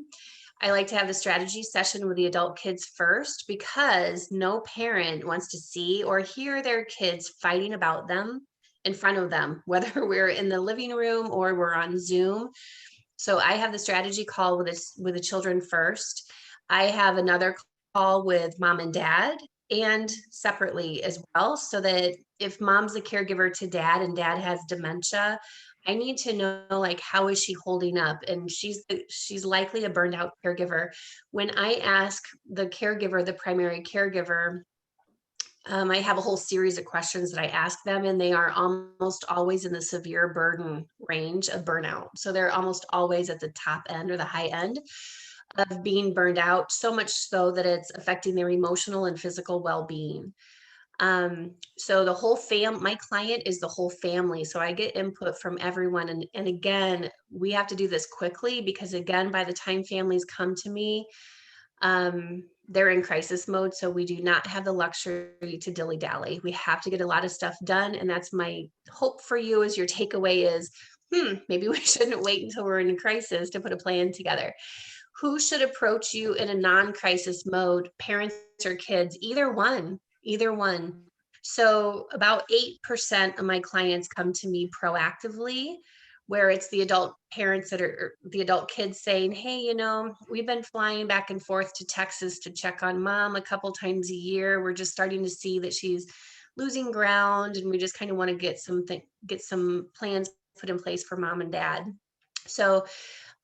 I like to have the strategy session with the adult kids first, because no parent wants to see or hear their kids fighting about them in front of them, whether we're in the living room or we're on Zoom. So I have the strategy call with the children first. I have another call with mom and dad and separately as well, so that if mom's a caregiver to dad and dad has dementia, I need to know, like, how is she holding up? And she's likely a burned out caregiver. When I ask the caregiver, the primary caregiver, I have a whole series of questions that I ask them, and they are almost always in the severe burden range of burnout. So they're almost always at the top end or the high end of being burned out, so much so that it's affecting their emotional and physical well-being. So the whole my client is the whole family. So I get input from everyone. And again, we have to do this quickly, because again, by the time families come to me, they're in crisis mode. So we do not have the luxury to dilly dally. We have to get a lot of stuff done. And that's my hope for you, as your takeaway is, maybe we shouldn't wait until we're in a crisis to put a plan together. Who should approach you in a non-crisis mode? Parents or kids? Either one. So about 8% of my clients come to me proactively, where it's the adult parents that are the adult kids saying, hey, we've been flying back and forth to Texas to check on mom a couple times a year. We're just starting to see that she's losing ground, and we just kind of want to get some plans put in place for mom and dad. So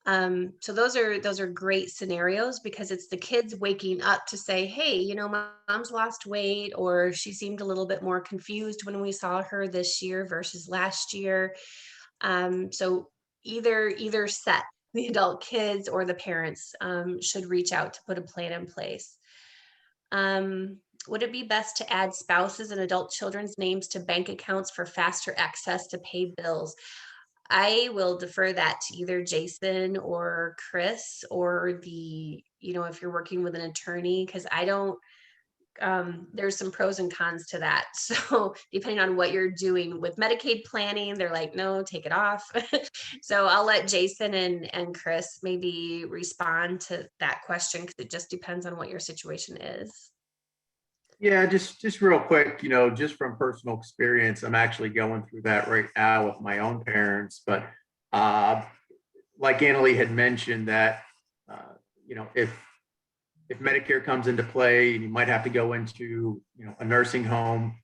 those are great scenarios, because it's the kids waking up to say, hey, mom's lost weight, or she seemed a little bit more confused when we saw her this year versus last year. So either set, the adult kids or the parents should reach out to put a plan in place. Would it be best to add spouses and adult children's names to bank accounts for faster access to pay bills? I will defer that to either Jason or Chris, or if you're working with an attorney, because I don't, there's some pros and cons to that. So depending on what you're doing with Medicaid planning, they're like, no, take it off. So I'll let Jason and Chris maybe respond to that question, because it just depends on what your situation is. Yeah, just real quick, just from personal experience, I'm actually going through that right now with my own parents. But like Annalie had mentioned, that if Medicare comes into play, and you might have to go into a nursing home,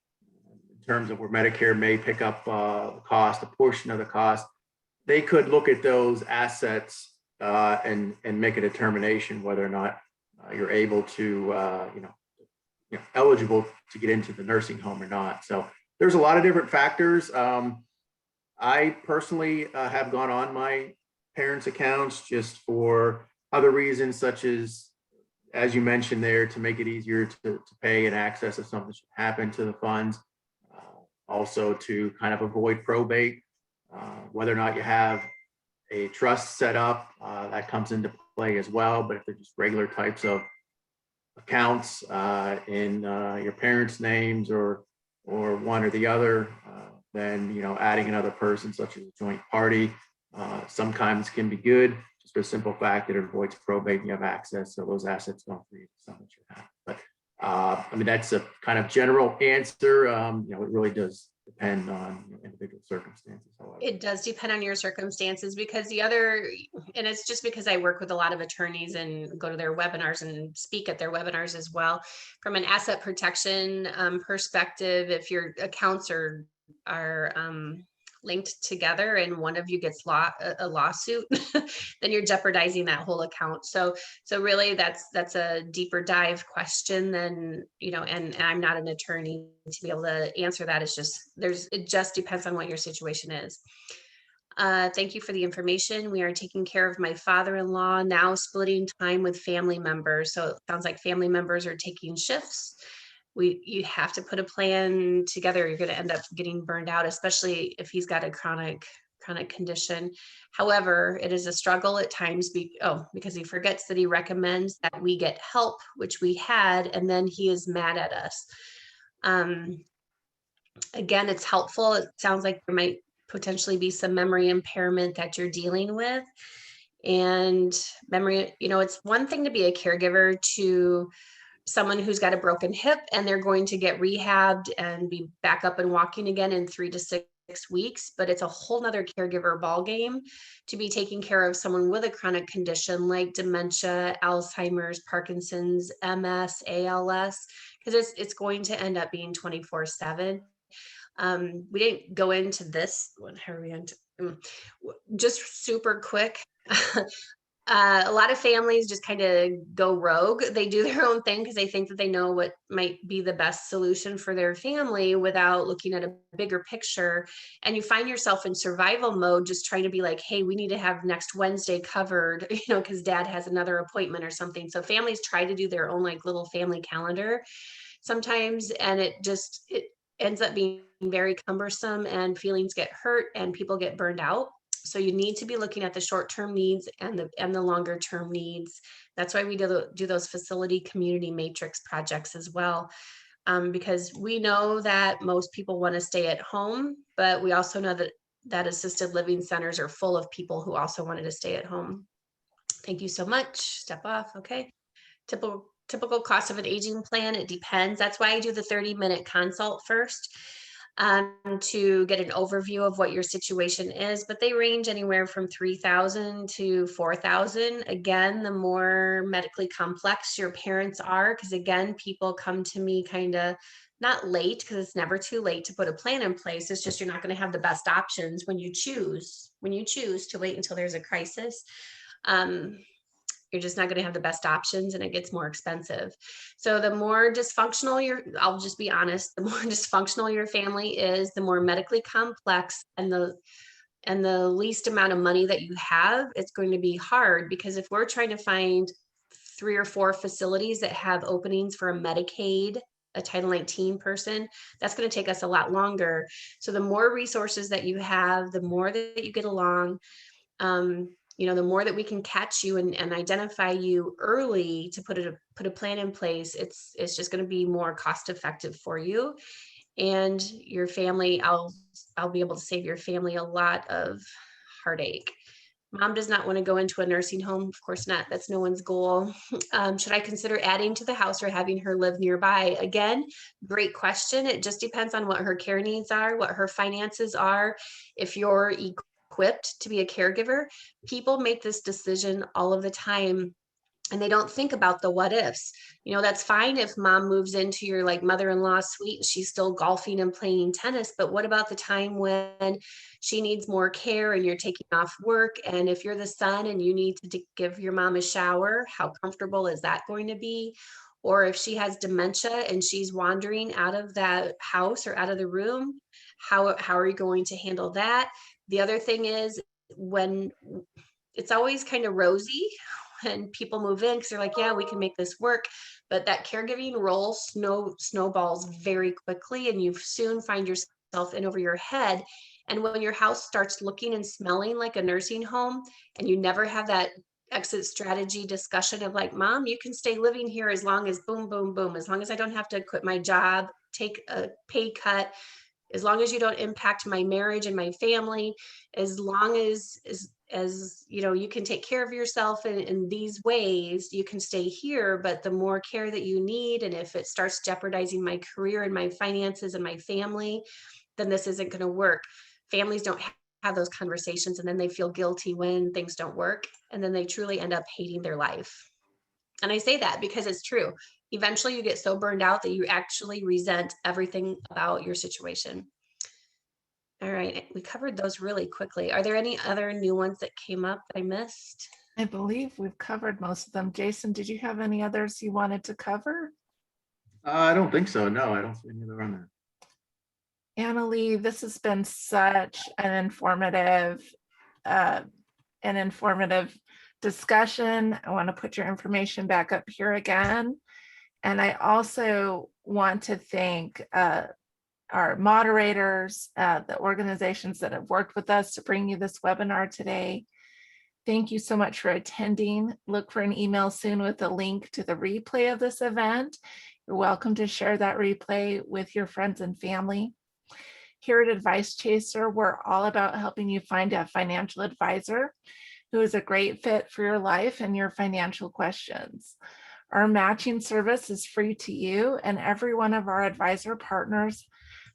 in terms of where Medicare may pick up the cost, a portion of the cost, they could look at those assets and make a determination whether or not you're able to eligible to get into the nursing home or not. So there's a lot of different factors. I personally have gone on my parents' accounts just for other reasons, such as you mentioned there, to make it easier to pay and access if something should happen to the funds. Also to kind of avoid probate, whether or not you have a trust set up, that comes into play as well. But if they're just regular types of accounts in your parents' names, or one or the other, then adding another person, such as a joint party, sometimes can be good, just for the simple fact that it avoids probate and you have access, so those assets don't freeze if something should happen. But that's a kind of general answer. It really does depend on individual circumstances. However, it does depend on your circumstances, because and it's just because I work with a lot of attorneys and go to their webinars and speak at their webinars as well. From an asset protection perspective, if your accounts are linked together and one of you gets a lawsuit, then you're jeopardizing that whole account. So really that's a deeper dive question than, and I'm not an attorney to be able to answer that. It just depends on what your situation is. Thank you for the information. We are taking care of my father-in-law, now splitting time with family members. So it sounds like family members are taking shifts. You have to put a plan together. You're going to end up getting burned out, especially if he's got a chronic condition. However, it is a struggle at times because he forgets that he recommends that we get help, which we had, and then he is mad at us. Again, it's helpful. It sounds like there might potentially be some memory impairment that you're dealing with. And memory, it's one thing to be a caregiver to someone who's got a broken hip and they're going to get rehabbed and be back up and walking again in 3 to 6 weeks, but it's a whole nother caregiver ballgame to be taking care of someone with a chronic condition like dementia, Alzheimer's, Parkinson's, MS, ALS, because it's going to end up being 24/7. We didn't go into this one. How are we into? Just super quick. A lot of families just kind of go rogue. They do their own thing because they think that they know what might be the best solution for their family without looking at a bigger picture. And you find yourself in survival mode, just trying to be like, hey, we need to have next Wednesday covered, because dad has another appointment or something. So families try to do their own like little family calendar sometimes, and it ends up being very cumbersome, and feelings get hurt and people get burned out. So you need to be looking at the short-term needs and the longer-term needs. That's why we do those facility community matrix projects as well, because we know that most people want to stay at home, but we also know that assisted living centers are full of people who also wanted to stay at home. Thank you so much. Step off. Okay. Typical cost of an aging plan, it depends. That's why I do the 30-minute consult first, to get an overview of what your situation is, but they range anywhere from $3,000 to $4,000. Again, the more medically complex your parents are, because again, people come to me kind of not late, because it's never too late to put a plan in place. It's just you're not going to have the best options when you choose to wait until there's a crisis. You're just not going to have the best options, and it gets more expensive. So the more dysfunctional I'll just be honest, the more dysfunctional your family is, the more medically complex and the least amount of money that you have, it's going to be hard, because if we're trying to find 3 or 4 facilities that have openings for a Medicaid, a Title 19 person, that's going to take us a lot longer. So the more resources that you have, the more that you get along, the more that we can catch you and identify you early to put a plan in place, it's just going to be more cost effective for you and your family. I'll be able to save your family a lot of heartache. Mom does not want to go into a nursing home. Of course not. That's no one's goal. Should I consider adding to the house or having her live nearby? Again, great question. It just depends on what her care needs are, what her finances are. If you're equipped to be a caregiver, people make this decision all of the time, and they don't think about the what ifs. That's fine if mom moves into your like mother-in-law suite and she's still golfing and playing tennis, but what about the time when she needs more care and you're taking off work? And if you're the son and you need to give your mom a shower, how comfortable is that going to be? Or if she has dementia and she's wandering out of that house or out of the room, how are you going to handle that? The other thing is, when it's always kind of rosy when people move in, because they're like, yeah, we can make this work. But that caregiving role snowballs very quickly, and you soon find yourself in over your head. And when your house starts looking and smelling like a nursing home, and you never have that exit strategy discussion of like, mom, you can stay living here as long as boom, boom, boom, as long as I don't have to quit my job, take a pay cut, as long as you don't impact my marriage and my family, as long as you can take care of yourself in these ways, you can stay here. But the more care that you need, and if it starts jeopardizing my career and my finances and my family, then this isn't going to work. Families don't have those conversations, and then they feel guilty when things don't work, and then they truly end up hating their life. And I say that because it's true. Eventually you get so burned out that you actually resent everything about your situation. All right, we covered those really quickly. Are there any other new ones that came up that I missed? I believe we've covered most of them. Jason, did you have any others you wanted to cover? I don't think so. No, I don't see any other on there. Annalee, this has been such an informative discussion. I want to put your information back up here again. And I also want to thank our moderators, the organizations that have worked with us to bring you this webinar today. Thank you so much for attending. Look for an email soon with a link to the replay of this event. You're welcome to share that replay with your friends and family. Here at Advice Chaser, we're all about helping you find a financial advisor who is a great fit for your life and your financial questions. Our matching service is free to you, and every one of our advisor partners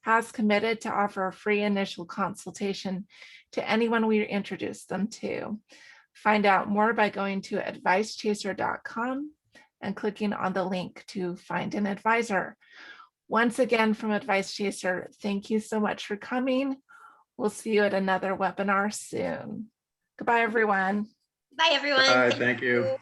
has committed to offer a free initial consultation to anyone we introduce them to. Find out more by going to advicechaser.com and clicking on the link to find an advisor. Once again, from Advice Chaser, thank you so much for coming. We'll see you at another webinar soon. Goodbye, everyone. Bye, everyone. Thank you.